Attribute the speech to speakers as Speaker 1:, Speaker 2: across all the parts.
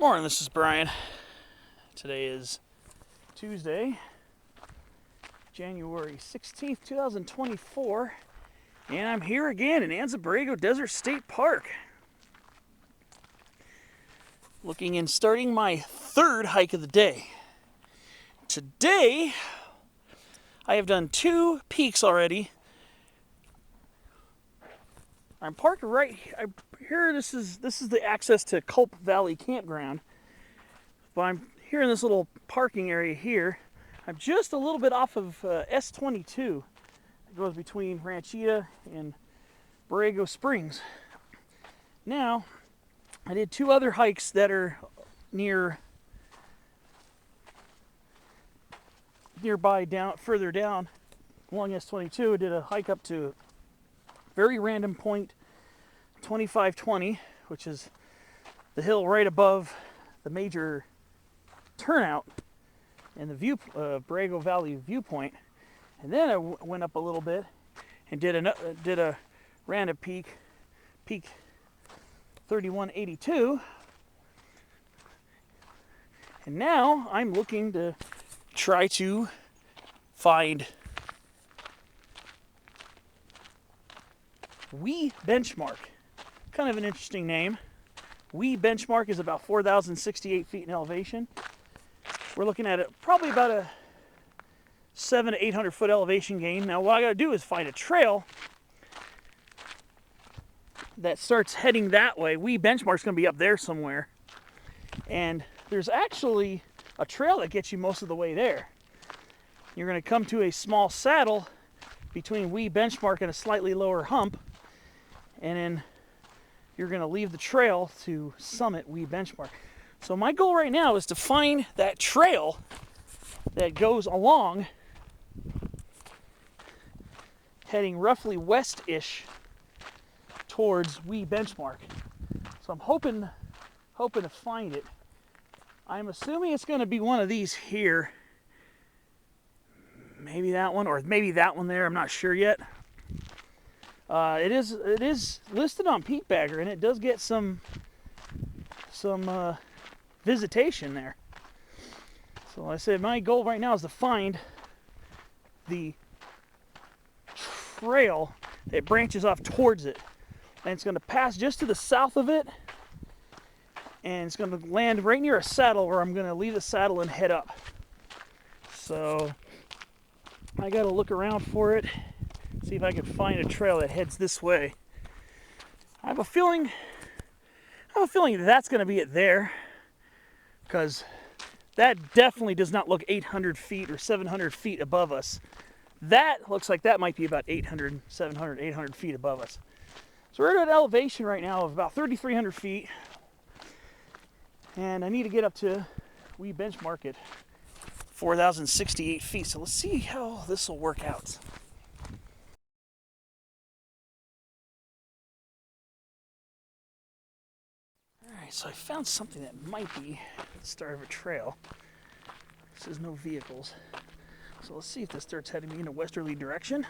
Speaker 1: Morning, this is Brian. Today is Tuesday, January 16th, 2024, and I'm here again in Anza-Borrego Desert State Park. Looking and starting my third hike of the day. Today, I have done 2 peaks already. I'm parked right here. This is the access to Culp Valley Campground. But I'm here in this little parking area here. I'm just a little bit off of S22. It goes between Ranchita and Borrego Springs. Now, I did 2 other hikes that are nearby, further down along S22. I did a hike up to very random point 2520, which is the hill right above the major turnout and the Borrego Valley viewpoint. And then I went up a little bit and did a random peak 3182. And now I'm looking to try to find We Benchmark. Kind of an interesting name. We Benchmark is about 4,068 feet in elevation. We're looking at probably about a 700 to 800 foot elevation gain. Now what I gotta do is find a trail that starts heading that way. We Benchmark's gonna be up there somewhere. And there's actually a trail that gets you most of the way there. You're gonna come to a small saddle between We Benchmark and a slightly lower hump, and then you're going to leave the trail to summit We Benchmark. So my goal right now is to find that trail that goes along, heading roughly west-ish towards We Benchmark. So I'm hoping to find it. I'm assuming it's going to be one of these here. Maybe that one, or maybe that one there. I'm not sure yet. It is listed on Peak Bagger, and it does get some visitation there. So like I said, my goal right now is to find the trail that branches off towards it, and it's going to pass just to the south of it, and it's going to land right near a saddle where I'm going to leave the saddle and head up. So I got to look around for it. See if I can find a trail that heads this way. I have a feeling that's going to be it there, because that definitely does not look 800 feet or 700 feet above us. That looks like that might be about 800, 700, 800 feet above us. So we're at an elevation right now of about 3,300 feet, and I need to get up to We Benchmark at 4,068 feet. So let's see how this will work out. Alright, so I found something that might be the start of a trail. This is no vehicles. So let's see if this starts heading me in a westerly direction.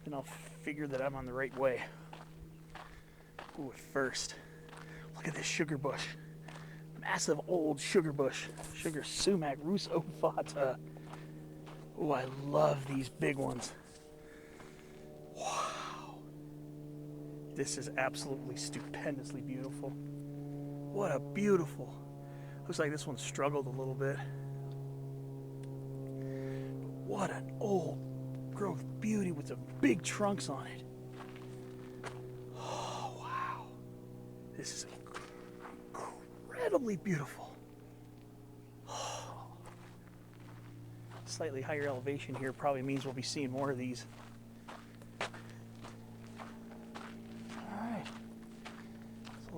Speaker 1: Then I'll figure that I'm on the right way. Ooh, at first, look at this sugar bush. Massive old sugar bush. Sugar sumac rusovata. Ooh, I love these big ones. Wow. This is absolutely stupendously beautiful. What a beautiful. Looks like this one struggled a little bit. What an old growth beauty with some big trunks on it. Oh, wow. This is incredibly beautiful. Oh. Slightly higher elevation here probably means we'll be seeing more of these.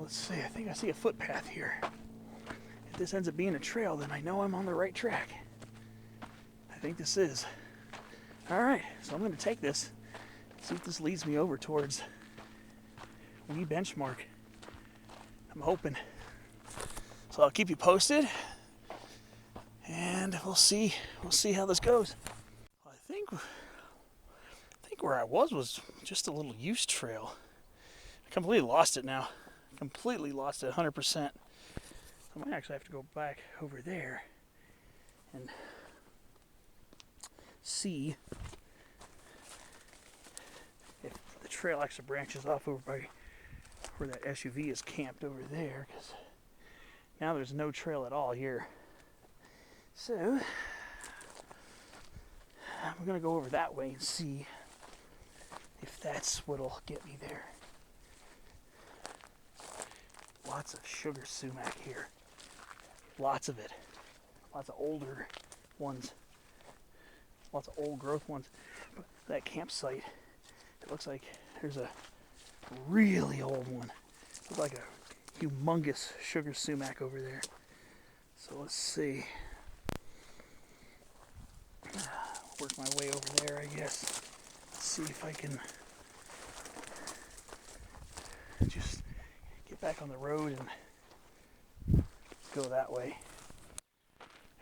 Speaker 1: Let's see, I think I see a footpath here. If this ends up being a trail, then I know I'm on the right track. I think this is. Alright, so I'm going to take this, see if this leads me over towards We Benchmark. I'm hoping. So I'll keep you posted, and we'll see how this goes. I think where I was just a little used trail. I completely lost it now. Completely lost it 100%. I might actually have to go back over there and see if the trail actually branches off over by where that SUV is camped over there, because now there's no trail at all here. So I'm gonna go over that way and see if that's what'll get me there. Lots of sugar sumac here. Lots of it. Lots of older ones. Lots of old growth ones. But that campsite, it looks like there's a really old one. It looks like a humongous sugar sumac over there. So let's see. Work my way over there, I guess. See if I can just get back on the road and go that way.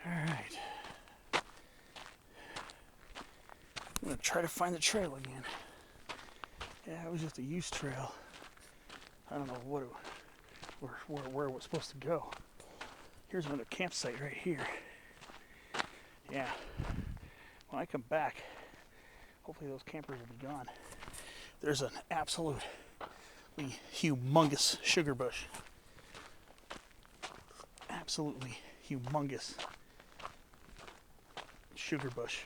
Speaker 1: All right. I'm gonna try to find the trail again. Yeah, it was just a use trail. I don't know where it was supposed to go. Here's another campsite right here. Yeah. When I come back, hopefully those campers will be gone. There's an absolutely humongous sugar bush. Absolutely humongous sugar bush.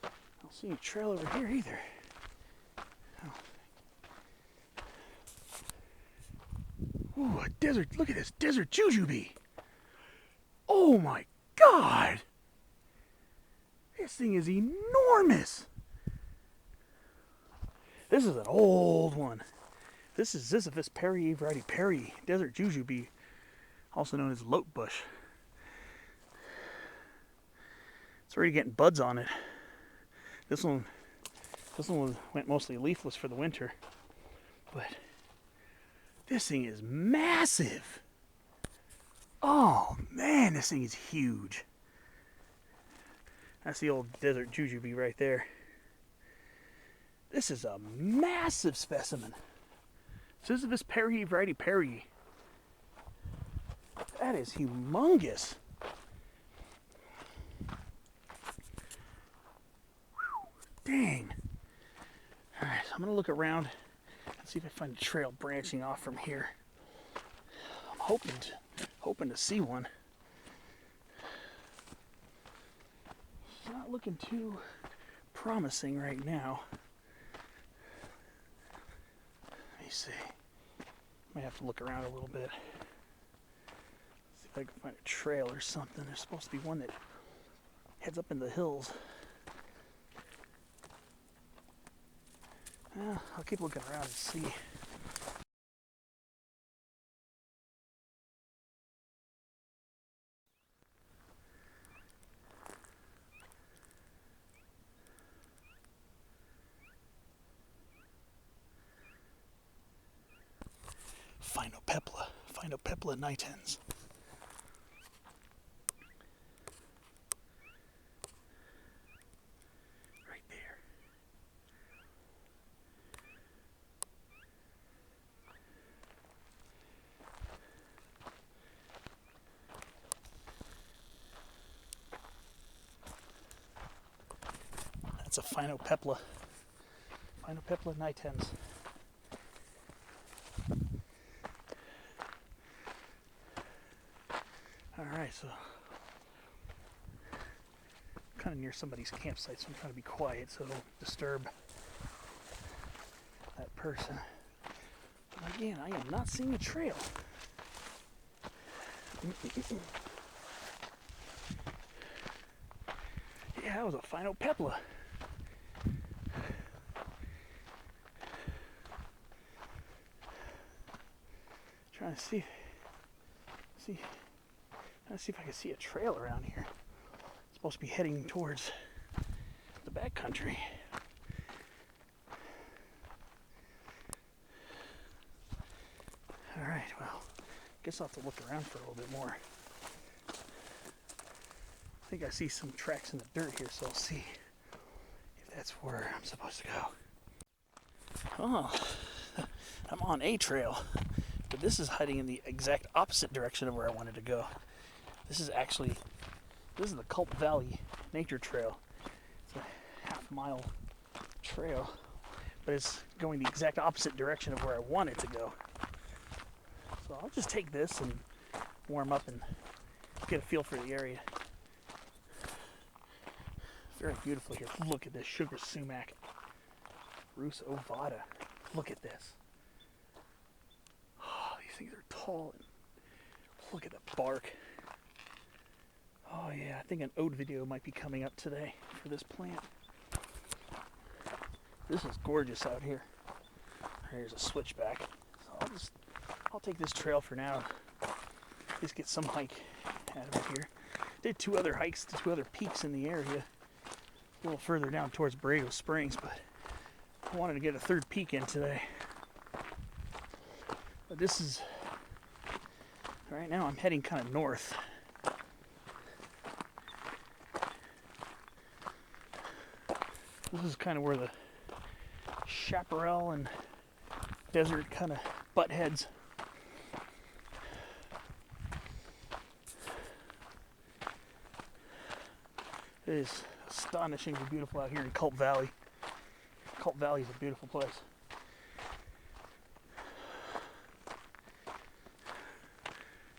Speaker 1: I don't see any trail over here either. Ooh, a desert, look at this desert jujube. Oh my God. This thing is enormous. This is an old one. This is Ziziphus perry variety Perry desert jujube, also known as lote bush. It's already getting buds on it. This one went mostly leafless for the winter, but this thing is massive. Oh man, this thing is huge. That's the old desert jujube right there. This is a massive specimen. Ziziphus perry variety Perry. That is humongous. Dang. All right, so I'm gonna look around and see if I find a trail branching off from here. I'm hoping to see one. It's not looking too promising right now. Let me see. Might have to look around a little bit. See if I can find a trail or something. There's supposed to be one that heads up in the hills. Well, I'll keep looking around and see. Phainopepla nitens. Right there. That's a Phainopepla nitens. Alright, so I'm kind of near somebody's campsite, so I'm trying to be quiet so I don't disturb that person. But again, I am not seeing a trail. Yeah, that was a Phainopepla. Trying to see if I can see a trail around here. It's supposed to be heading towards the backcountry. All right, well, guess I'll have to look around for a little bit more. I think I see some tracks in the dirt here, so I'll see if that's where I'm supposed to go. Oh, I'm on a trail, but this is heading in the exact opposite direction of where I wanted to go. This is the Culp Valley Nature Trail. It's a half-mile trail, but it's going the exact opposite direction of where I want it to go. So I'll just take this and warm up and get a feel for the area. Very beautiful here. Look at this sugar sumac. Rus ovata. Look at this. Oh, these things are tall. Look at the bark. Oh yeah, I think an oat video might be coming up today for this plant. This is gorgeous out here. Here's a switchback. So I'll take this trail for now. Just get some hike out of it here. Did two other hikes to two other peaks in the area. A little further down towards Borrego Springs, but I wanted to get a third peak in today. But this is, right now I'm heading kind of north. This is kind of where the chaparral and desert kind of butt heads. It is astonishingly beautiful out here in Culp Valley. Culp Valley is a beautiful place.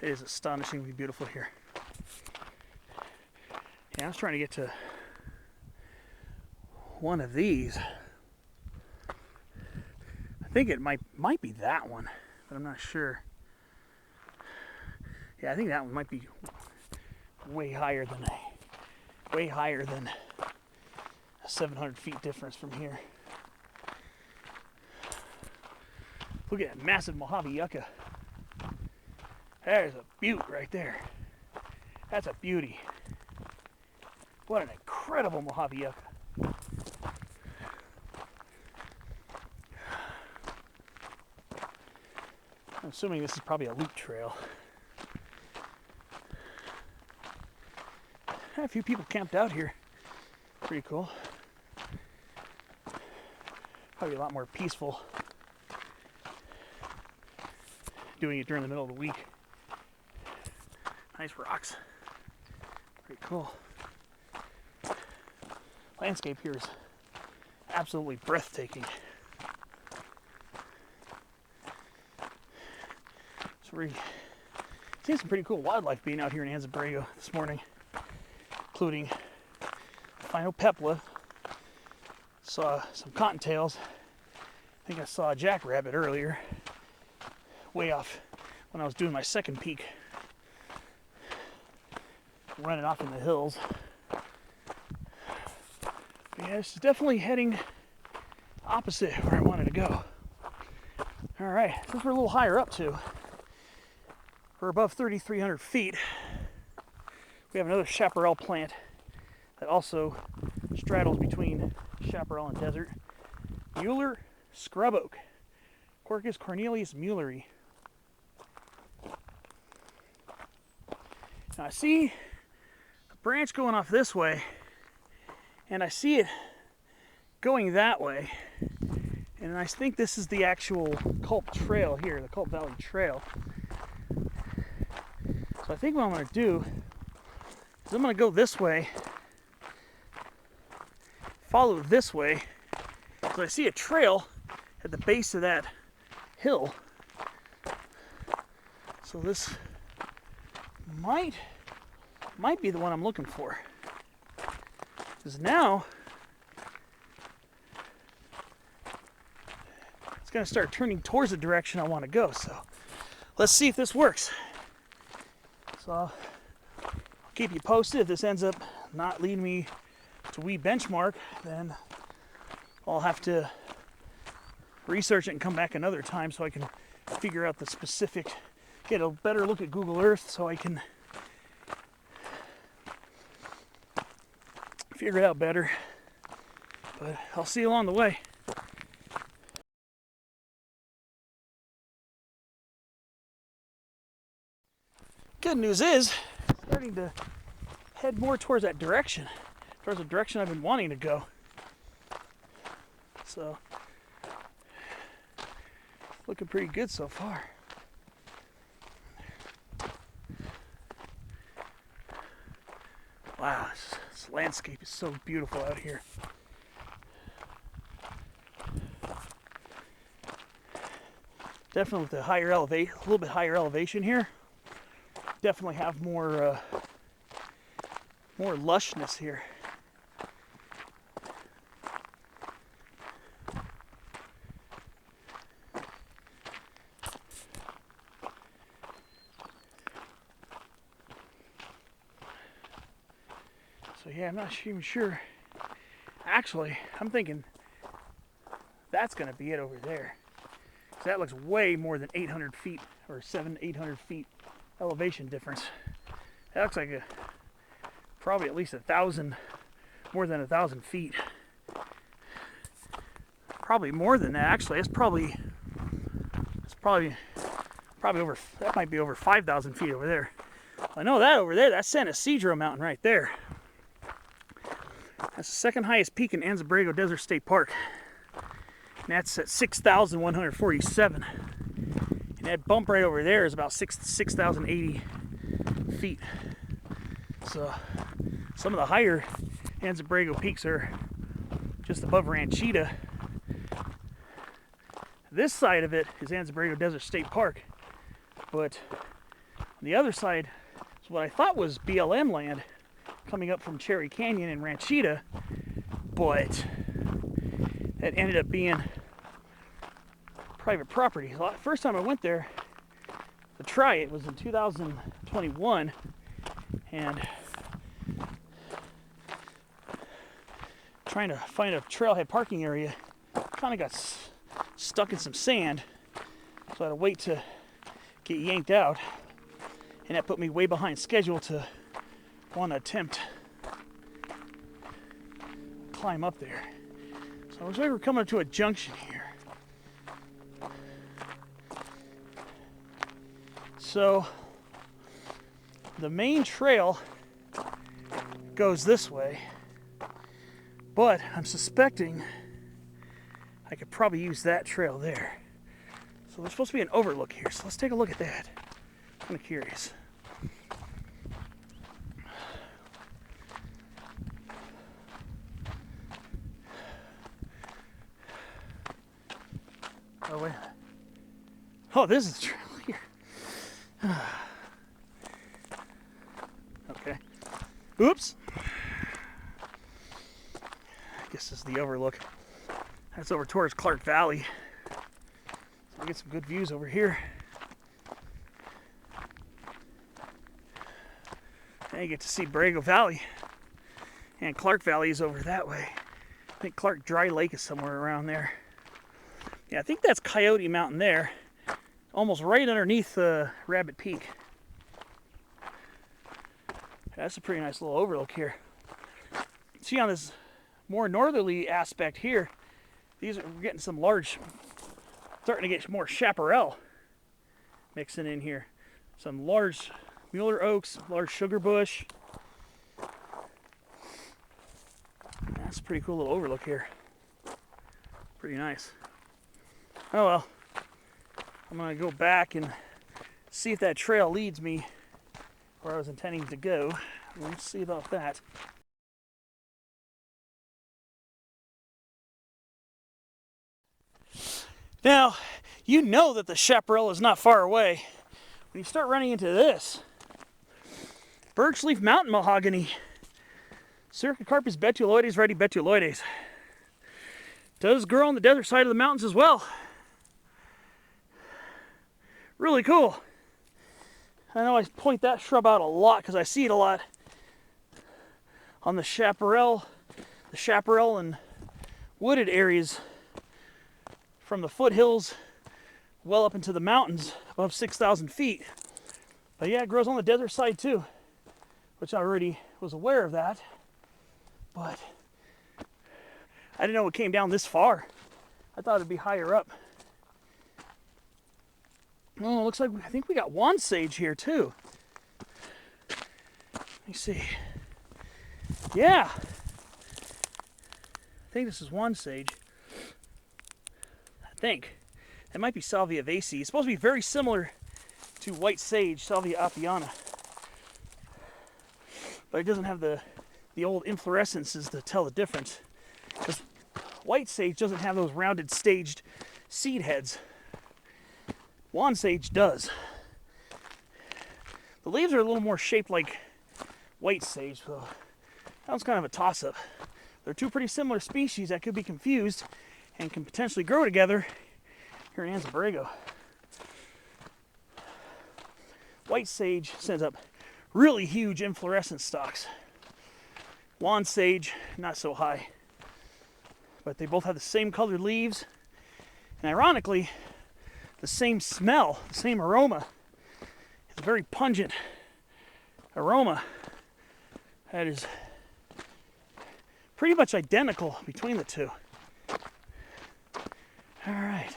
Speaker 1: It is astonishingly beautiful here. Yeah, I was trying to get to one of these. I think it might be that one, but I'm not sure. Yeah, I think that one might be way higher than a 700 feet difference from here. Look at that massive Mojave yucca. There's a butte right there. That's a beauty. What an incredible Mojave yucca. I'm assuming this is probably a loop trail. A few people camped out here. Pretty cool. Probably a lot more peaceful doing it during the middle of the week. Nice rocks. Pretty cool. Landscape here is absolutely breathtaking. So we're seeing some pretty cool wildlife being out here in Anza-Borrego this morning, including Phino pepla. Saw some cottontails. I think I saw a jackrabbit earlier, way off when I was doing my second peak, running off in the hills. But yeah, it's definitely heading opposite where I wanted to go. All right, since we're a little higher up too, we're above 3,300 feet. We have another chaparral plant that also straddles between chaparral and desert. Mueller scrub oak, Quercus cornelius muelleri. Now I see a branch going off this way, and I see it going that way, and I think this is the actual Culp Trail here, the Culp Valley Trail. So I think what I'm going to do is I'm going to go this way, follow this way, so I see a trail at the base of that hill. So this might be the one I'm looking for. Because now it's going to start turning towards the direction I want to go. So let's see if this works. So I'll keep you posted. If this ends up not leading me to we benchmark, then I'll have to research it and come back another time so I can figure out the specific, get a better look at Google Earth so I can figure it out better. But I'll see you along the way. Good news is, starting to head more towards that direction, towards the direction I've been wanting to go. So looking pretty good so far. Wow, this landscape is so beautiful out here. Definitely with the higher elevation, a little bit higher elevation here, definitely have more lushness here. So yeah, I'm not even sure. Actually, I'm thinking that's going to be it over there. So that looks way more than 800 feet or 800 feet elevation difference. That looks like probably at least 1,000, more than 1,000 feet. Probably more than that. Actually, it's probably over. That might be over 5,000 feet over there. I know that over there. That's San Isidro Mountain right there. That's the second highest peak in Anza-Borrego Desert State Park. And that's at 6,147. And that bump right over there is about 6,080 feet. So some of the higher Anza-Borrego peaks are just above Ranchita. This side of it is Anza-Borrego Desert State Park. But on the other side is what I thought was BLM land coming up from Cherry Canyon and Ranchita, but that ended up being private property. The first time I went there to try it was in 2021, and trying to find a trailhead parking area, kind of got stuck in some sand, so I had to wait to get yanked out, and that put me way behind schedule to want to attempt climb up there. So it looks like we're coming to a junction here. So the main trail goes this way, but I'm suspecting I could probably use that trail there. So there's supposed to be an overlook here, so let's take a look at that. I'm kind of curious. Oh, wait. Oh, this is the trail here. Okay. Oops. I guess this is the overlook. That's over towards Culp Valley. So we get some good views over here. And you get to see Borrego Valley. And Culp Valley is over that way. I think Clark Dry Lake is somewhere around there. Yeah, I think that's Coyote Mountain there. Almost right underneath Rabbit Peak. That's a pretty nice little overlook here. See, on this more northerly aspect here, we're getting some large, starting to get more chaparral mixing in here. Some large Mueller oaks, large sugar bush. That's a pretty cool little overlook here. Pretty nice. Oh well, I'm gonna go back and see if that trail leads me where I was intending to go. We'll see about that. Now, you know that the chaparral is not far away when you start running into this. Birch leaf mountain mahogany. Cercocarpus betuloides, retibetuloides. Does grow on the desert side of the mountains as well. Really cool. I know I point that shrub out a lot because I see it a lot on the chaparral and wooded areas from the foothills well up into the mountains above 6,000 feet. But yeah, it grows on the desert side too, which I already was aware of that. But I didn't know it came down this far. I thought it'd be higher up. Oh, it looks like I think we got wand sage here too. Let me see. Yeah. I think this is wand sage. I think. It might be Salvia vacei. It's supposed to be very similar to white sage, Salvia apiana. But it doesn't have the old inflorescences to tell the difference. Because white sage doesn't have those rounded staged seed heads. Wand sage does. The leaves are a little more shaped like white sage, so that was kind of a toss-up. They're two pretty similar species that could be confused and can potentially grow together here in Anza-Borrego. White sage sends up really huge inflorescence stalks. Wand sage, not so high. But they both have the same colored leaves, and ironically, the same smell, the same aroma. It's a very pungent aroma that is pretty much identical between the two. All right.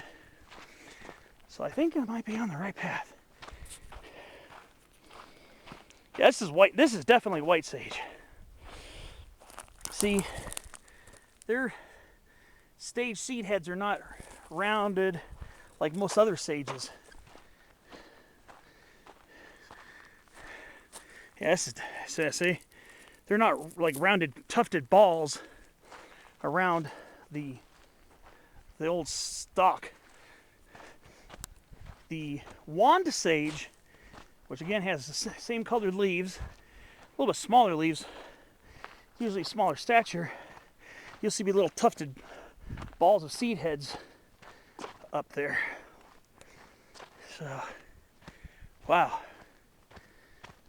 Speaker 1: So I think I might be on the right path. Yeah, this is white. This is definitely white sage. See, their stage seed heads are not rounded like most other sages. Yeah, see, they're not like rounded, tufted balls around the old stalk. The wand sage, which again has the same colored leaves, a little bit smaller leaves, usually smaller stature, you'll see little tufted balls of seed heads up there. So, wow,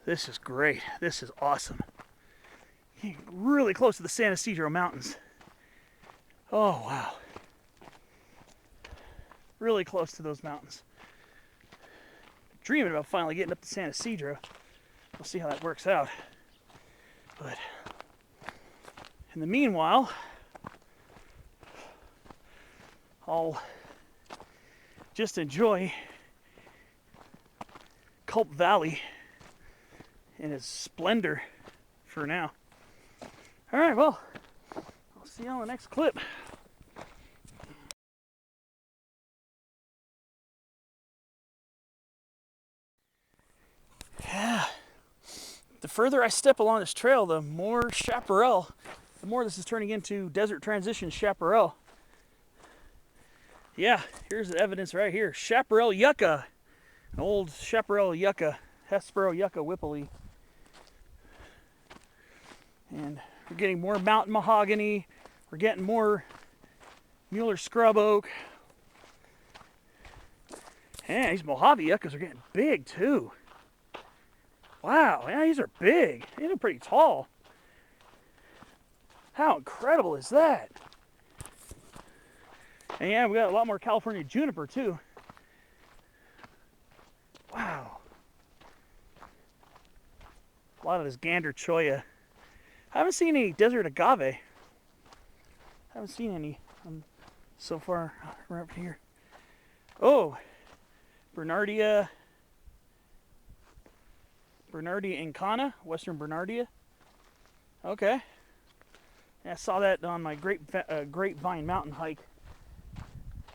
Speaker 1: this is great. This is awesome. Really close to the San Isidro Mountains. Oh, wow. Really close to those mountains. Dreaming about finally getting up to San Isidro. We'll see how that works out. But in the meanwhile, I'll just enjoy Culp Valley in its splendor for now. All right, well, I'll see you on the next clip. Yeah, the further I step along this trail, the more chaparral, the more this is turning into desert transition chaparral. Yeah, here's the evidence right here. Chaparral yucca, an old chaparral yucca, Hespero yucca whippley. And we're getting more mountain mahogany. We're getting more Mueller scrub oak. And these Mojave yuccas are getting big too. Wow, yeah, these are big. These are pretty tall. How incredible is that? And yeah, we got a lot more California juniper too. Wow. A lot of this gander cholla. I haven't seen any desert agave. Haven't seen any so far right up here. Oh, Bernardia incana, Western Bernardia. Okay. Yeah, I saw that on my Grapevine mountain hike.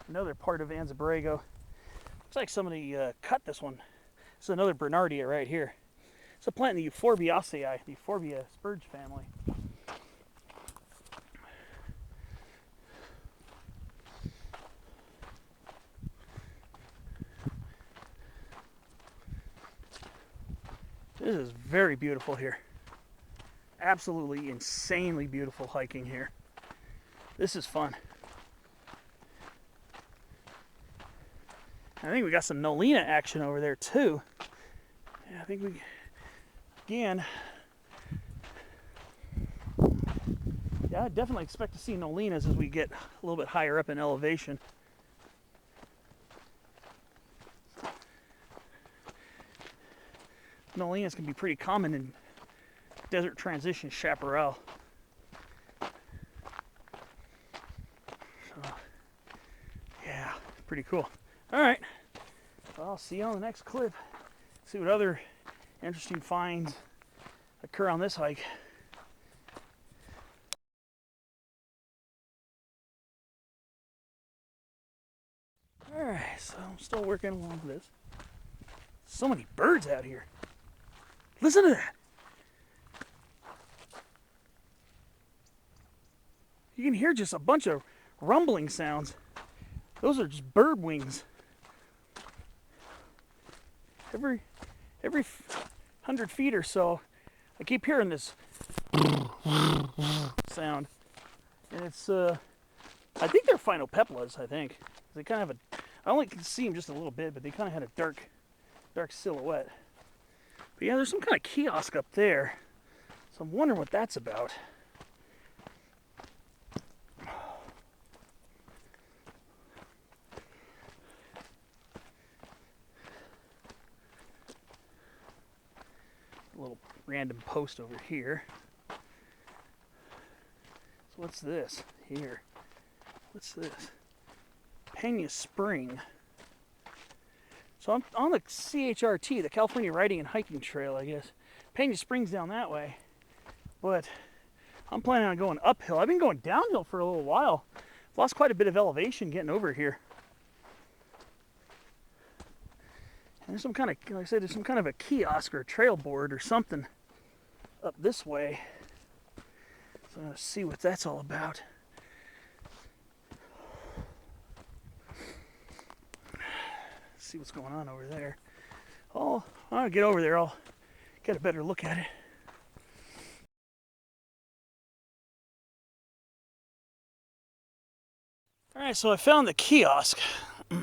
Speaker 1: Another part of Anza-Borrego. Looks like somebody cut this one. This is another Bernardia right here. It's a plant in the Euphorbiaceae, the Euphorbia spurge family. This is very beautiful here. Absolutely insanely beautiful hiking here. This is fun. I think we got some Nolina action over there too. Yeah, I think we, again, yeah, I definitely expect to see Nolinas as we get a little bit higher up in elevation. Nolinas can be pretty common in desert transition chaparral. So, yeah, pretty cool. All right, well, I'll see you on the next clip. See what other interesting finds occur on this hike. All right. Alright, so I'm still working along this. So many birds out here. Listen to that. You can hear just a bunch of rumbling sounds. Those are just bird wings. Every 100 feet or so, I keep hearing this sound. And it's, I think they're phinopeplas, I think. They kind of have a, I only can see them just a little bit, but they kind of had a dark silhouette. But yeah, there's some kind of kiosk up there. So I'm wondering what that's about. A little random post over here. So what's this here? What's this? Pena Spring. So I'm on the CRHT, the California Riding and Hiking Trail, I guess. Pena Springs down that way. But I'm planning on going uphill. I've been going downhill for a little while. Lost quite a bit of elevation getting over here. And there's some kind of, like I said, there's some kind of a kiosk or a trail board or something up this way. So I'm going to see what that's all about. See what's going on over there. Oh, I'll get over there. I'll get a better look at it. All right, so I found the kiosk. All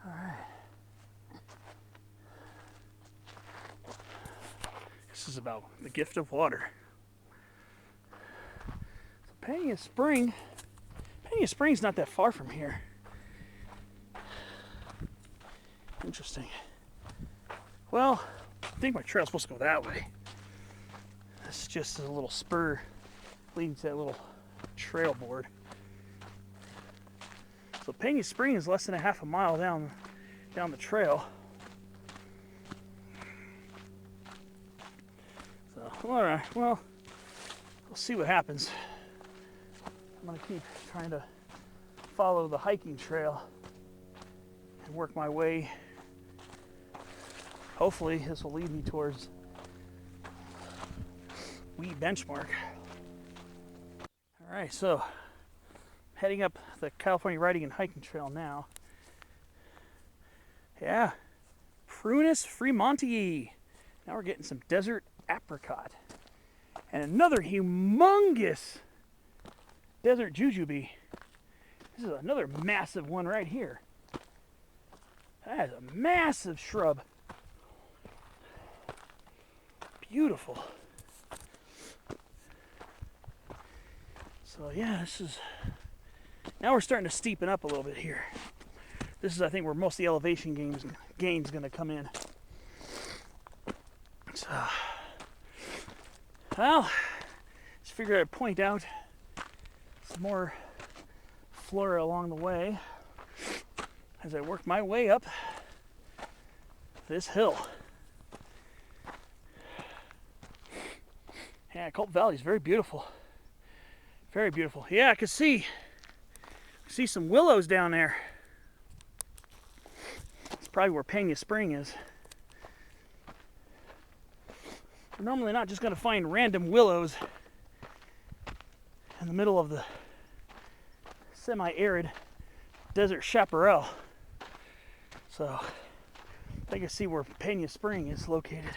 Speaker 1: right. This is about the gift of water. So Pena Spring's not that far from here. Interesting. Well, I think my trail's supposed to go that way. This is just a little spur leading to that little trail board. So Pena Spring is less than a half a mile down the trail. So, all right, well, we'll see what happens. I'm gonna keep trying to follow the hiking trail and work my way. Hopefully this will lead me towards Wheat Benchmark. All right, so heading up the California Riding and Hiking Trail now. Yeah, Prunus Fremontii. Now we're getting some desert apricot. And another humongous desert jujube. This is another massive one right here. That is a massive shrub. Beautiful. So yeah, this is, now we're starting to steepen up a little bit here. This is, I think, where most of the elevation gain's going to come in. So, well, just figured I'd point out some more flora along the way as I work my way up this hill. Yeah, Culp Valley is very beautiful. Very beautiful. Yeah, I can see some willows down there. It's probably where Pena Spring is. We're normally not just going to find random willows in the middle of the semi-arid desert chaparral. So I can see where Pena Spring is located.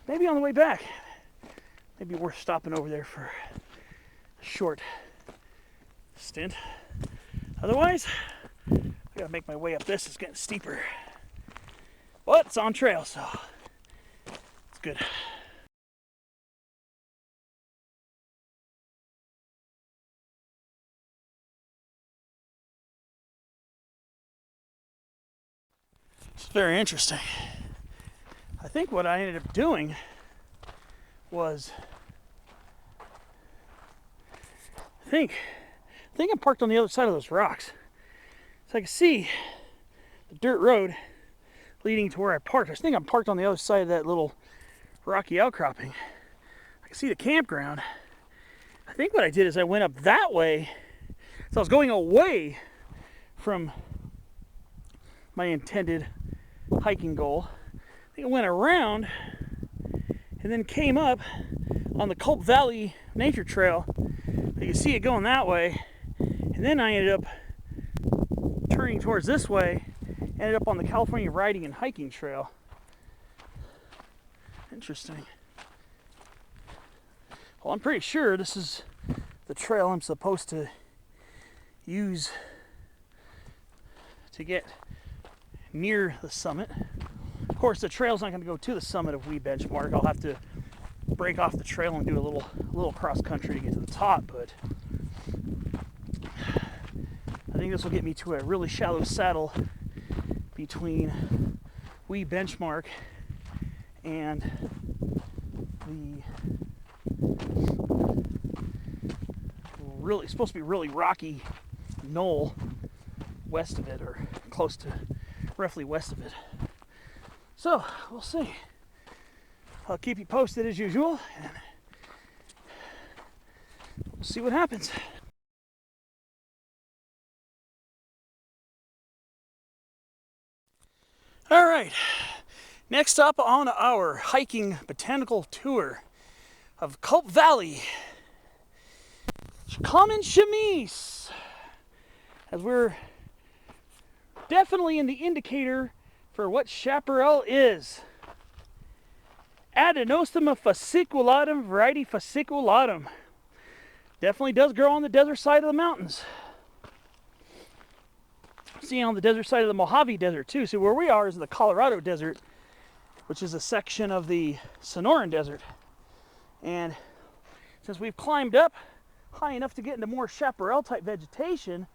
Speaker 1: Maybe on the way back. Maybe worth stopping over there for a short stint. Otherwise, I gotta make my way up this. It's getting steeper. But it's on trail, so it's good. It's very interesting. I think what I ended up doing was, I think I'm parked on the other side of those rocks. So I can see the dirt road leading to where I parked. I think I'm parked on the other side of that little rocky outcropping. I can see the campground. I I think what I did is I went up that way. So I was going away from my intended hiking goal. I think I went around and then came up on the Culp Valley Nature Trail. You can see it going that way. And then I ended up turning towards this way, ended up on the California Riding and Hiking Trail. Interesting. Well, I'm pretty sure this is the trail I'm supposed to use to get near the summit. Of course, the trail's not going to go to the summit of Wee Benchmark. I'll have to break off the trail and do a little cross country to get to the top, but I think this will get me to a really shallow saddle between Wee Benchmark and the supposed to be really rocky knoll west of it, or close to roughly west of it. So we'll see. I'll keep you posted as usual, and we'll see what happens. All right, next up on our hiking botanical tour of Culp Valley, common chamise, as we're definitely in the indicator for what chaparral is. Adenosoma fasciculatum, variety fasciculatum. Definitely does grow on the desert side of the mountains. See, on the desert side of the Mojave Desert too. So where we are is the Colorado Desert, which is a section of the Sonoran Desert. And since we've climbed up high enough to get into more chaparral type vegetation,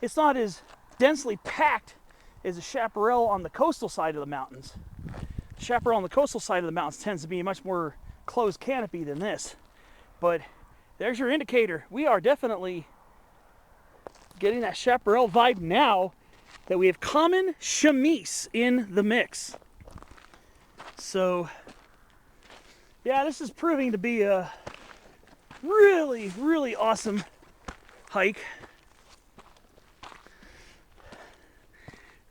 Speaker 1: it's not as densely packed as a chaparral on the coastal side of the mountains. Chaparral on the coastal side of the mountains tends to be a much more closed canopy than this. But there's your indicator. We are definitely getting that chaparral vibe now that we have common chamise in the mix. So yeah, this is proving to be a really, really awesome hike.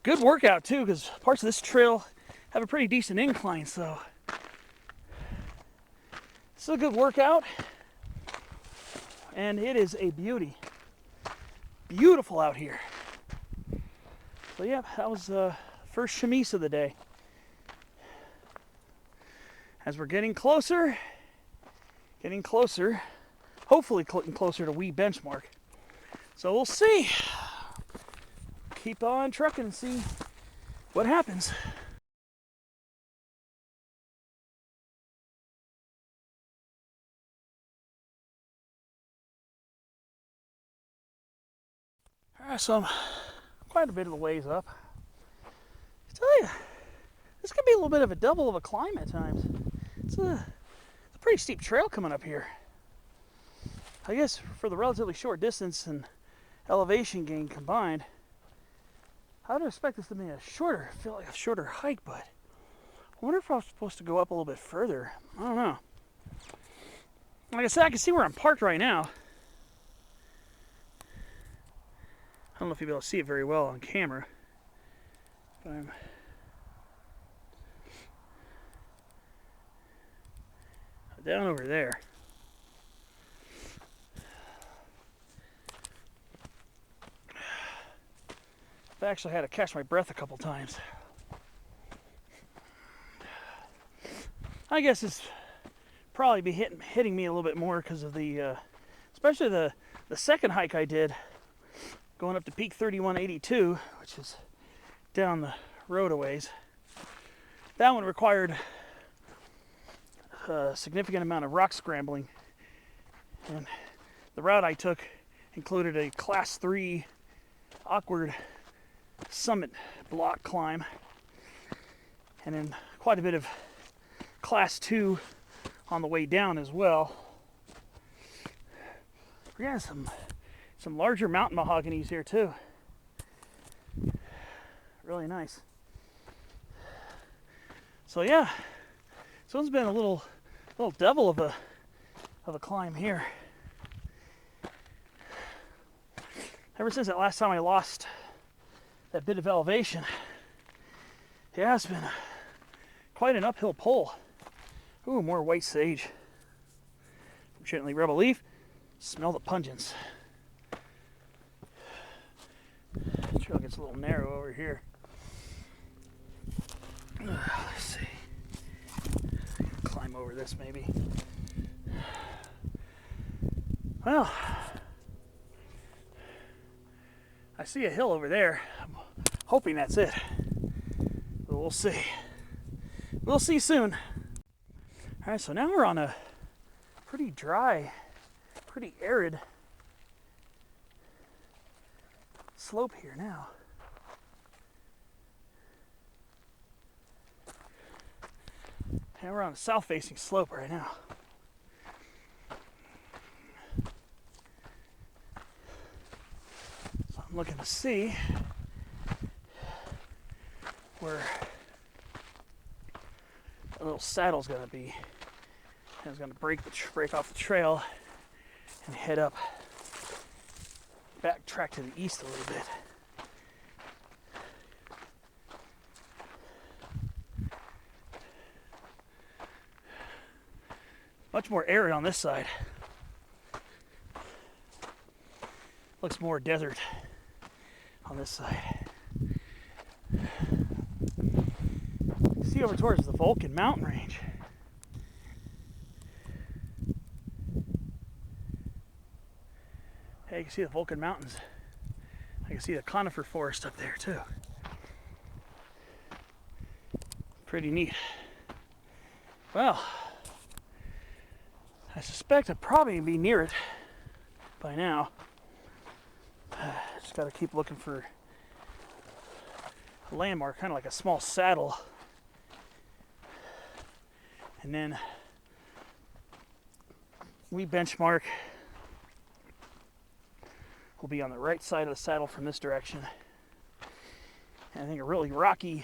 Speaker 1: Good workout too, because parts of this trail have a pretty decent incline, so it's a good workout, and it is a beauty. Beautiful out here. So yeah, that was the first chamise of the day. As we're getting closer, hopefully getting closer to Wee Benchmark. So we'll see. Keep on trucking and see what happens. Alright, so I'm quite a bit of the ways up. I tell you, this could be a little bit of a double of a climb at times. It's a pretty steep trail coming up here. I guess for the relatively short distance and elevation gain combined, I would expect this to be feel like a shorter hike, but I wonder if I was supposed to go up a little bit further. I don't know. Like I said, I can see where I'm parked right now. I don't know if you'll be able to see it very well on camera, but I'm down over there. I actually had to catch my breath a couple times. I guess it's probably be hitting me a little bit more because of the, especially the second hike I did, going up to Peak 3182, which is down the road a ways. That one required a significant amount of rock scrambling, and the route I took included a class 3 awkward summit block climb, and then quite a bit of class 2 on the way down as well. We got some larger mountain mahoganies here too. Really nice. So yeah, this one's been a little devil of a climb here. Ever since that last time I lost that bit of elevation, yeah, it's been quite an uphill pull. Ooh, more white sage. Gently rub a leaf, smell the pungence. The trail gets a little narrow over here. Let's see. Climb over this maybe. Well, I see a hill over there. I'm hoping that's it. But we'll see. We'll see soon. All right, so now we're on a pretty dry, pretty arid slope here now. And we're on a south-facing slope right now. So I'm looking to see where a little saddle's going to be. And it's going to break off the trail and head up, backtrack to the east a little bit. Much more arid on this side. Looks more desert on this side. See over towards the Vulcan mountain range. Hey, you can see the Vulcan Mountains. I can see the conifer forest up there too. Pretty neat. Well, I suspect I'd probably be near it by now. Just got to keep looking for a landmark, kind of like a small saddle. And then we benchmark will be on the right side of the saddle from this direction. And I think a really rocky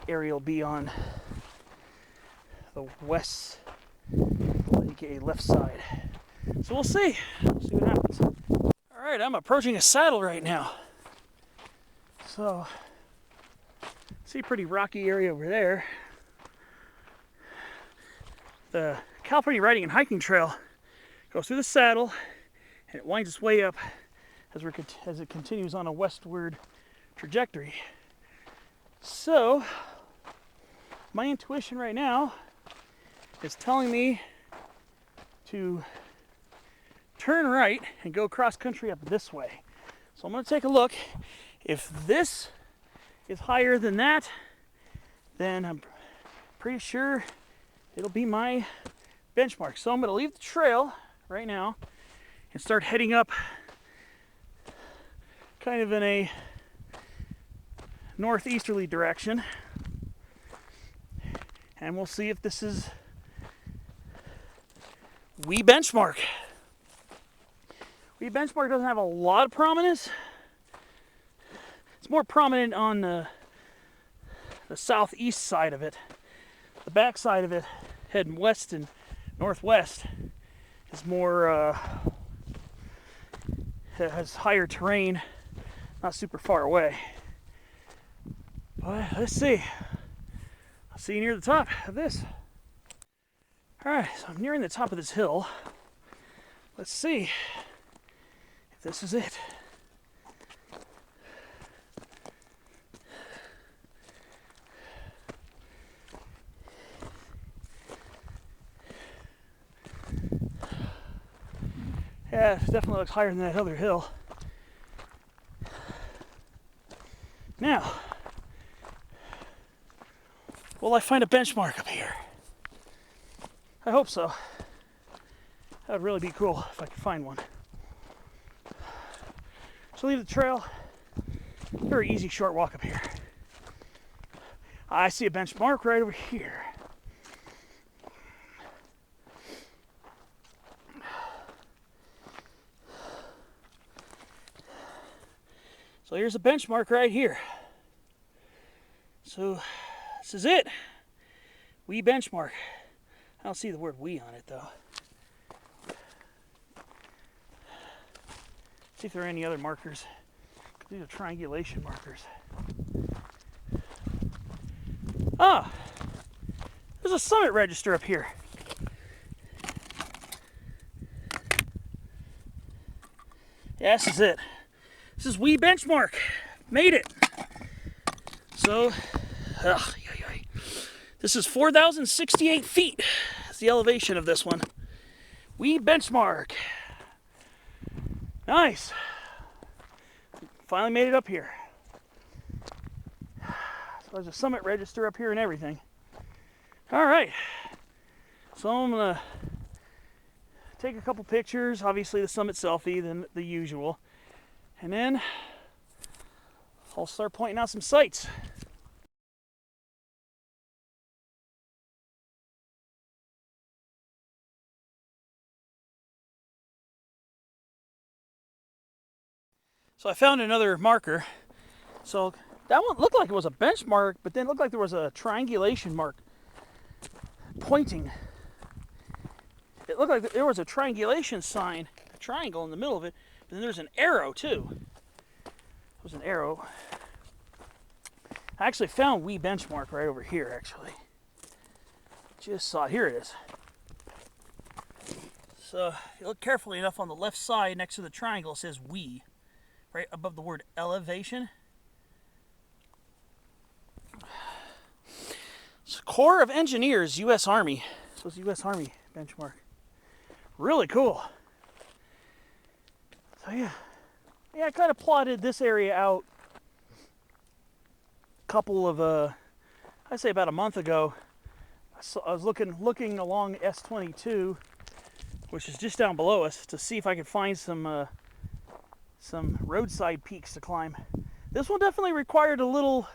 Speaker 1: area will be on the west, aka left side. So we'll see. We'll see what happens. All right, I'm approaching a saddle right now. So, see a pretty rocky area over there. The California Riding and Hiking Trail goes through the saddle and it winds its way up as it continues on a westward trajectory. So, my intuition right now is telling me to turn right and go cross country up this way. So I'm going to take a look. If this is higher than that, then I'm pretty sure it'll be my benchmark. So I'm going to leave the trail right now and start heading up kind of in a northeasterly direction. And we'll see if this is We Benchmark. We Benchmark doesn't have a lot of prominence. It's more prominent on the southeast side of it. The back side of it, heading west and northwest, is more it has higher terrain, not super far away. But let's see. I'll see you near the top of this. Alright, so I'm nearing the top of this hill. Let's see if this is it. Yeah, it definitely looks higher than that other hill. Now, will I find a benchmark up here? I hope so. That would really be cool if I could find one. So leave the trail. Very easy short walk up here. I see a benchmark right over here. So here's a benchmark right here. So this is it. We Benchmark. I don't see the word we on it though. See if there are any other markers. These are triangulation markers. Ah, there's a summit register up here. Yeah, this is it. This is we benchmark. Made it. So, this is 4,068 feet. That's the elevation of this one. We benchmark. Nice. Finally made it up here. So there's a summit register up here and everything. All right. So I'm gonna take a couple pictures. Obviously the summit selfie, then the usual, and then I'll start pointing out some sights. So I found another marker. So that one looked like it was a benchmark, but then it looked like there was a triangulation mark pointing. It looked like there was a triangulation sign, a triangle in the middle of it, but then there's an arrow too. There was an arrow. I actually found we benchmark right over here, actually. Just saw it. Here it is. So if you look carefully enough on the left side next to the triangle, it says we, right above the word elevation. So Corps of Engineers, U.S. Army. So it's U.S. Army benchmark. Really cool. So yeah, I kind of plotted this area out a couple of, I'd say about a month ago. I was looking along S22, which is just down below us, to see if I could find some roadside peaks to climb. This one definitely required a little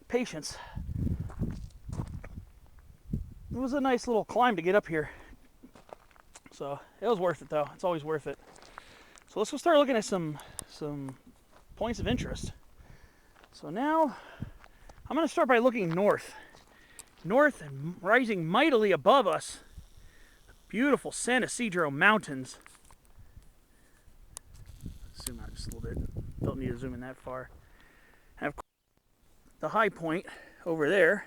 Speaker 1: patience. It was a nice little climb to get up here. So it was worth it though. It's always worth it. So let's go start looking at some points of interest. So now I'm going to start by looking north. North and rising mightily above us, beautiful San Isidro Mountains. Zoom out just a little bit. Don't need to zoom in that far. Have the high point over there.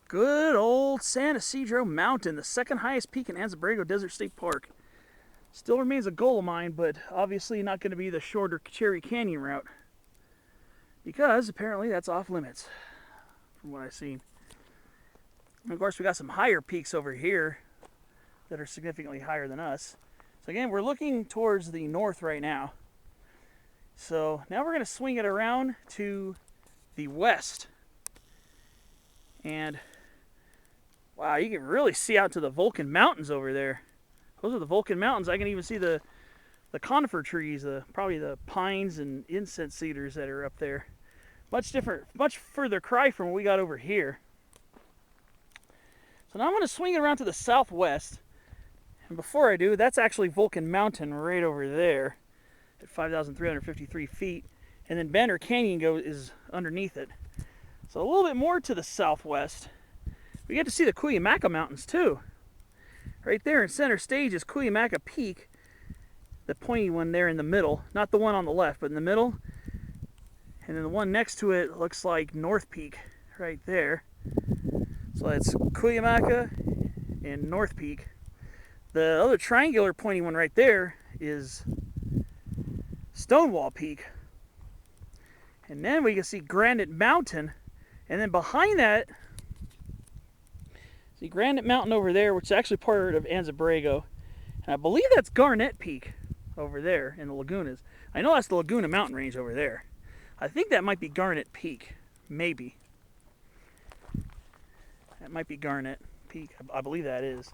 Speaker 1: Good old San Isidro Mountain, the second highest peak in Anza-Borrego Desert State Park. Still remains a goal of mine, but obviously not going to be the shorter Cherry Canyon route, because apparently that's off limits from what I've seen. And of course we got some higher peaks over here that are significantly higher than us. So again, we're looking towards the north right now. So now we're going to swing it around to the west. And wow, you can really see out to the Vulcan Mountains over there. Those are the Vulcan Mountains. I can even see the conifer trees, probably the pines and incense cedars that are up there. Much different, much further cry from what we got over here. So now I'm going to swing it around to the southwest. And before I do, that's actually Vulcan Mountain right over there at 5,353 feet. And then Banner Canyon is underneath it. So a little bit more to the southwest, we get to see the Cuyamaca Mountains too. Right there in center stage is Cuyamaca Peak, the pointy one there in the middle. Not the one on the left, but in the middle. And then the one next to it looks like North Peak right there. So that's Cuyamaca and North Peak. The other triangular pointy one right there is Stonewall Peak. And then we can see Granite Mountain. And then behind that, see Granite Mountain over there, which is actually part of Anza-Borrego. And I believe that's Garnet Peak over there in the Lagunas. I know that's the Laguna Mountain Range over there. I think that might be Garnet Peak, maybe. That might be Garnet Peak, I believe that is,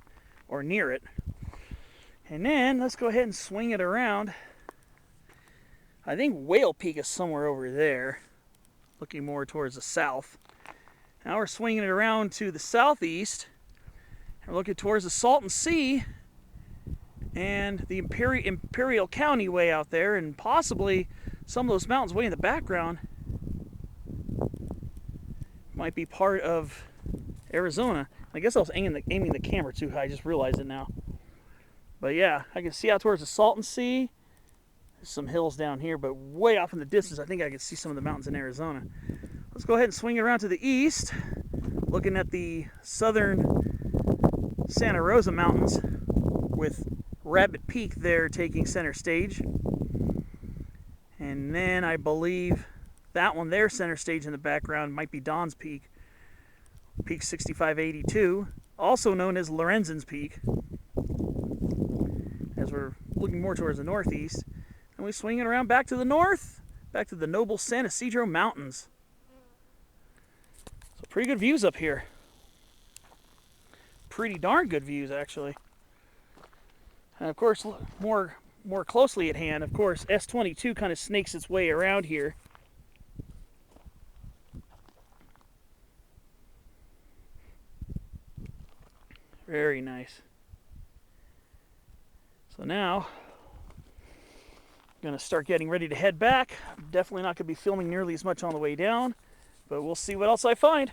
Speaker 1: or near it. And then let's go ahead and swing it around. I think Whale Peak is somewhere over there, looking more towards the south. Now we're swinging it around to the southeast. We're looking towards the Salton Sea and the Imperial County way out there, and possibly some of those mountains way in the background might be part of Arizona. I guess I was aiming the camera too high, I just realized it now. But yeah, I can see out towards the Salton Sea some hills down here, but way off in the distance, I think I can see some of the mountains in Arizona. Let's go ahead and swing it around to the east, looking at the southern Santa Rosa Mountains with Rabbit Peak there taking center stage. And then I believe that one there, center stage in the background, might be Don's Peak, Peak 6582, also known as Lorenzen's Peak, as we're looking more towards the northeast. And we swing it around back to the north, back to the noble San Isidro Mountains. So pretty good views up here. Pretty darn good views, actually. And of course, more closely at hand, of course, S22 kind of snakes its way around here. Very nice. So now, I'm going to start getting ready to head back. I'm definitely not going to be filming nearly as much on the way down, but we'll see what else I find.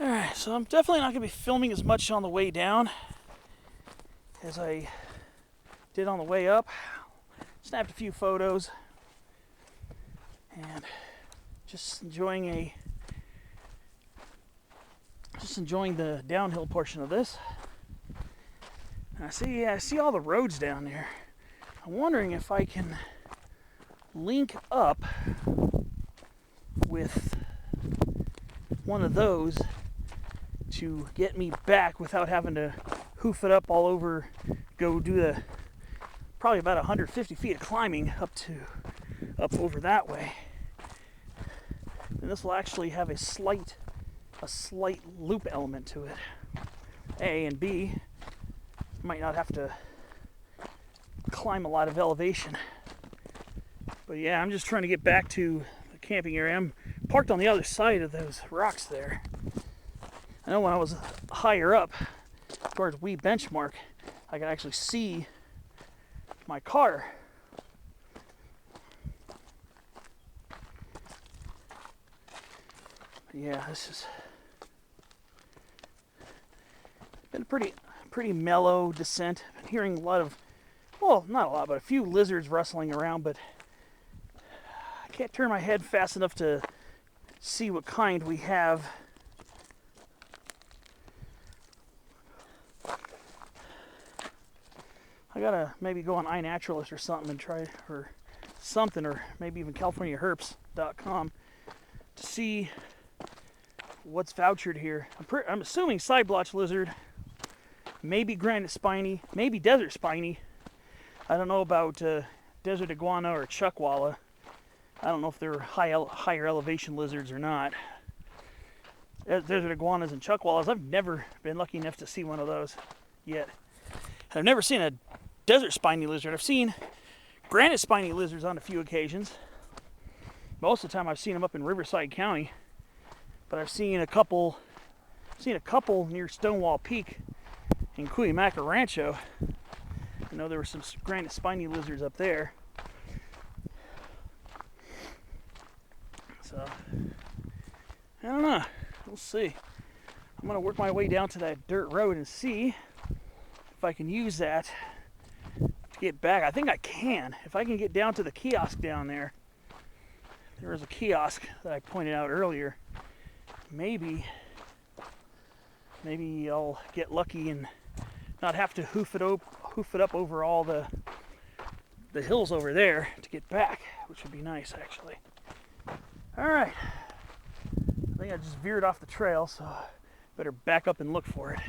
Speaker 1: Alright, so I'm definitely not going to be filming as much on the way down as I did on the way up. Snapped a few photos and just enjoying the downhill portion of this. And I see all the roads down there. I'm wondering if I can link up with one of those to get me back without having to hoof it up all over, go do the probably about 150 feet of climbing up over that way. And this will actually have a slight loop element to it. A and B, might not have to climb a lot of elevation. But yeah, I'm just trying to get back to the camping area. I'm parked on the other side of those rocks there. I know when I was higher up towards Wee Benchmark, I could actually see my car. But yeah, this has been a pretty mellow descent. I've been hearing a lot of, well, not a lot, but a few lizards rustling around, but I can't turn my head fast enough to see what kind we have. I gotta maybe go on iNaturalist or something and try, or something, or maybe even CaliforniaHerps.com to see what's vouchered here. I'm assuming side blotch lizard, maybe granite spiny, maybe desert spiny. I don't know about desert iguana or chuckwalla. I don't know if they're higher elevation lizards or not. Desert iguanas and chuckwallas, I've never been lucky enough to see one of those yet. I've never seen a desert spiny lizard. I've seen granite spiny lizards on a few occasions. Most of the time I've seen them up in Riverside County, but I've seen a couple near Stonewall Peak in Cuyamaca Rancho. I know there were some granite spiny lizards up there. So, I don't know. We'll see. I'm going to work my way down to that dirt road and see if I can use that to get back. I think I can. If I can get down to the kiosk down there. There was a kiosk that I pointed out earlier. Maybe I'll get lucky and not have to hoof it up over all the hills over there to get back, which would be nice actually. Alright. I think I just veered off the trail, so I better back up and look for it.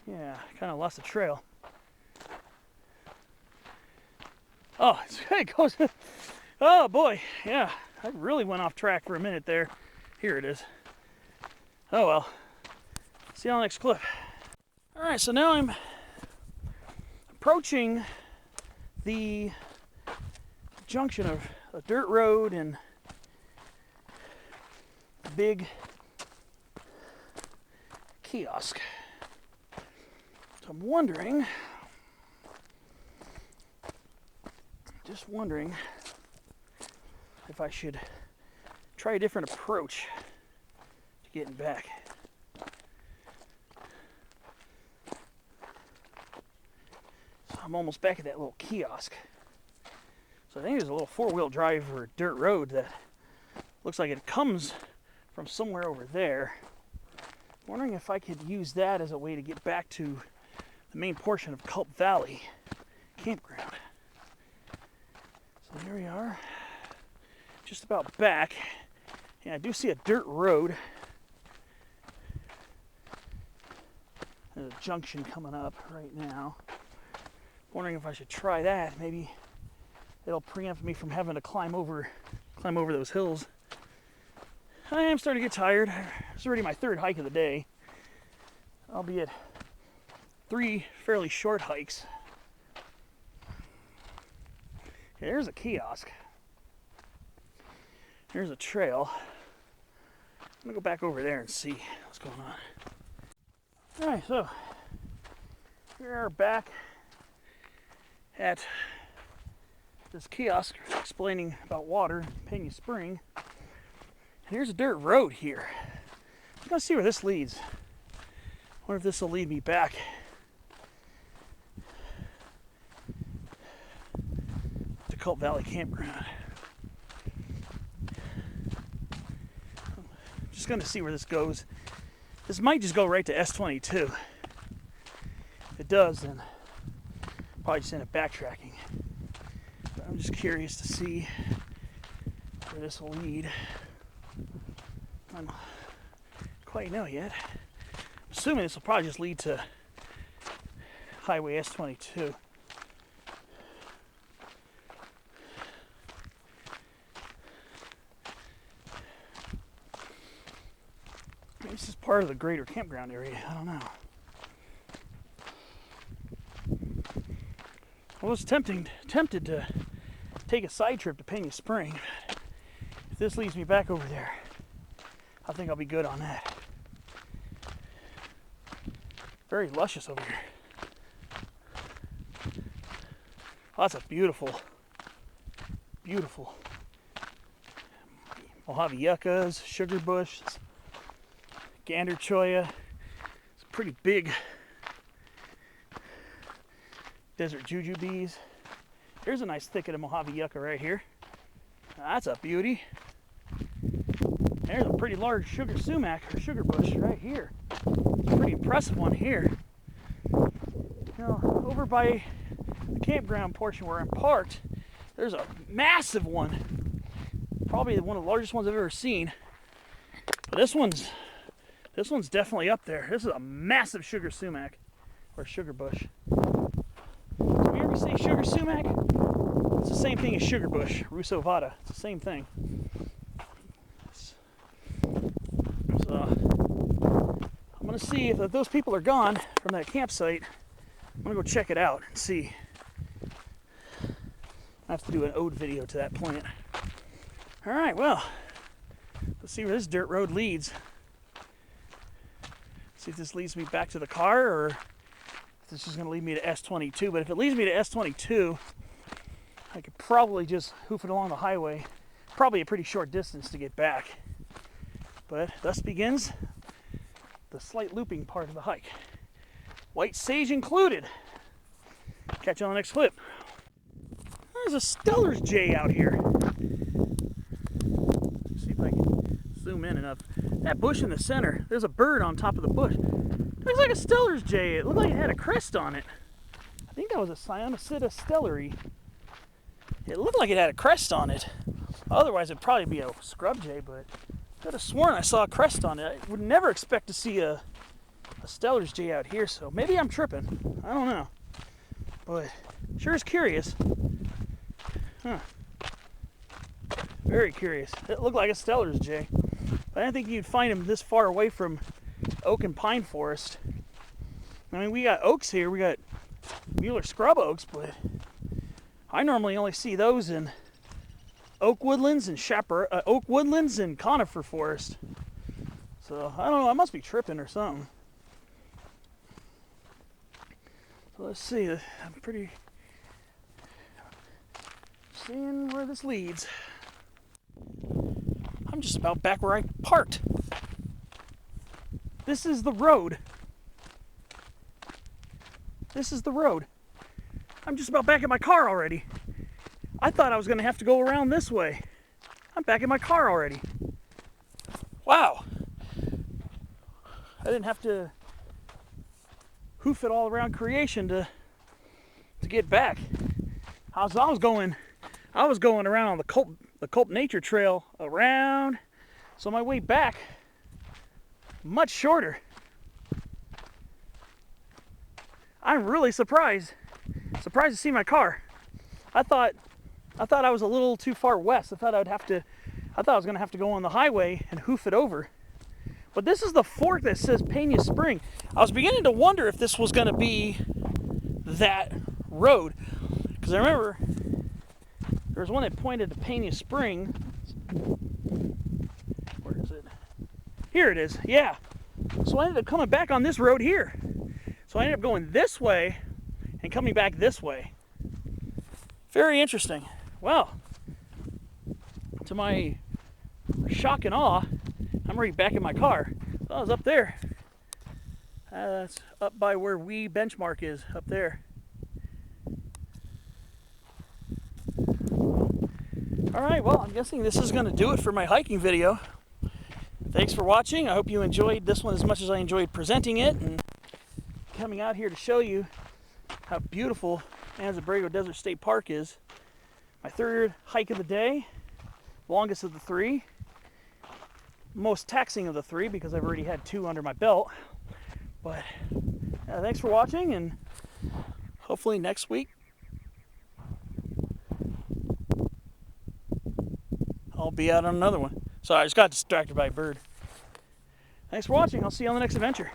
Speaker 1: Yeah, I kind of lost the trail. Oh, it goes. Oh boy, yeah, I really went off track for a minute there. Here it is. Oh well. See you on the next clip. Alright, so now I'm approaching the junction of a dirt road and a big kiosk. So I'm wondering, just wondering if I should try a different approach to getting back. So I'm almost back at that little kiosk. So I think there's a little four-wheel drive or dirt road that looks like it comes from somewhere over there. I'm wondering if I could use that as a way to get back to the main portion of Culp Valley Campground. So there we are, just about back. And I do see a dirt road. There's a junction coming up right now. Wondering if I should try that. Maybe it'll preempt me from having to climb over those hills. I am starting to get tired. It's already my third hike of the day, albeit 3 fairly short hikes. Okay, there's a kiosk. There's a trail. I'm gonna go back over there and see what's going on. Alright, so we are back at this kiosk explaining about water in Pena Spring. And here's a dirt road here. I'm gonna see where this leads. I wonder if this will lead me back to Culp Valley Campground. Just going to see where this goes. This might just go right to S22. If it does, then I'll probably just end up backtracking. But I'm just curious to see where this will lead. I don't quite know yet. I'm assuming this will probably just lead to Highway S22. Maybe this is part of the greater campground area. I don't know. I was tempted to take a side trip to Pena Spring. If this leads me back over there, I think I'll be good on that. Very luscious over here. Lots of beautiful Mojave yuccas, sugar bush, gander cholla. It's pretty big desert jujubes. Here's a nice thicket of Mojave yucca right here. That's a beauty. There's a pretty large sugar sumac or sugar bush right here. It's a pretty impressive one here. Now, over by the campground portion where I'm parked, there's a massive one. Probably one of the largest ones I've ever seen. But this one's definitely up there. This is a massive sugar sumac or sugar bush. So you ever say sugar sumac? It's the same thing as sugar bush, rusovata. It's the same thing. So I'm gonna see if those people are gone from that campsite. I'm gonna go check it out and see. I have to do an ode video to that plant. All right, well, let's see where this dirt road leads. See if this leads me back to the car or if this is going to lead me to S22. But if it leads me to S22, I could probably just hoof it along the highway. Probably a pretty short distance to get back. But thus begins the slight looping part of the hike. White sage included. Catch you on the next clip. There's a Stellar's jay out here. Let's see if I can zoom in enough. That bush in the center, there's a bird on top of the bush. Looks like a Stellar's jay. It looked like it had a crest on it. I think that was a Cyanocida stellari. It looked like it had a crest on it. Otherwise, it'd probably be a scrub jay, but I could have sworn I saw a crest on it. I would never expect to see a Stellar's jay out here, so maybe I'm tripping. I don't know. But sure is curious. Huh. Very curious. It looked like a Stellar's jay. But I didn't think you'd find him this far away from oak and pine forest. I mean, we got oaks here. We got Mueller scrub oaks, but I normally only see those in oak woodlands and oak woodlands and conifer forest. So I don't know. I must be tripping or something. So let's see. I'm pretty seeing where this leads. I'm just about back where I parked. This is the road. This is the road. I'm just about back in my car already. I thought I was going to have to go around this way. I'm back in my car already. Wow. I didn't have to hoof it all around creation to get back. I was going around on the Culp Nature Trail around, so my way back much shorter. I'm really surprised to see my car. I thought I was a little too far west. I thought I was gonna have to go on the highway and hoof it over. But this is the fork that says Pena Spring. I was beginning to wonder if this was gonna be that road, because I remember there was one that pointed to Pena Spring. Where is it? Here it is. Yeah. So I ended up coming back on this road here. So I ended up going this way and coming back this way. Very interesting. Well, to my shock and awe, I'm already back in my car. So I was up there. That's up by where we benchmark is, up there. All right, well, I'm guessing this is going to do it for my hiking video. Thanks for watching. I hope you enjoyed this one as much as I enjoyed presenting it and coming out here to show you how beautiful Anza-Borrego Desert State Park is. My third hike of the day, longest of the three, most taxing of the three because I've already had 2 under my belt. But thanks for watching, and hopefully next week I'll be out on another one. Sorry, I just got distracted by a bird. Thanks for watching. I'll see you on the next adventure.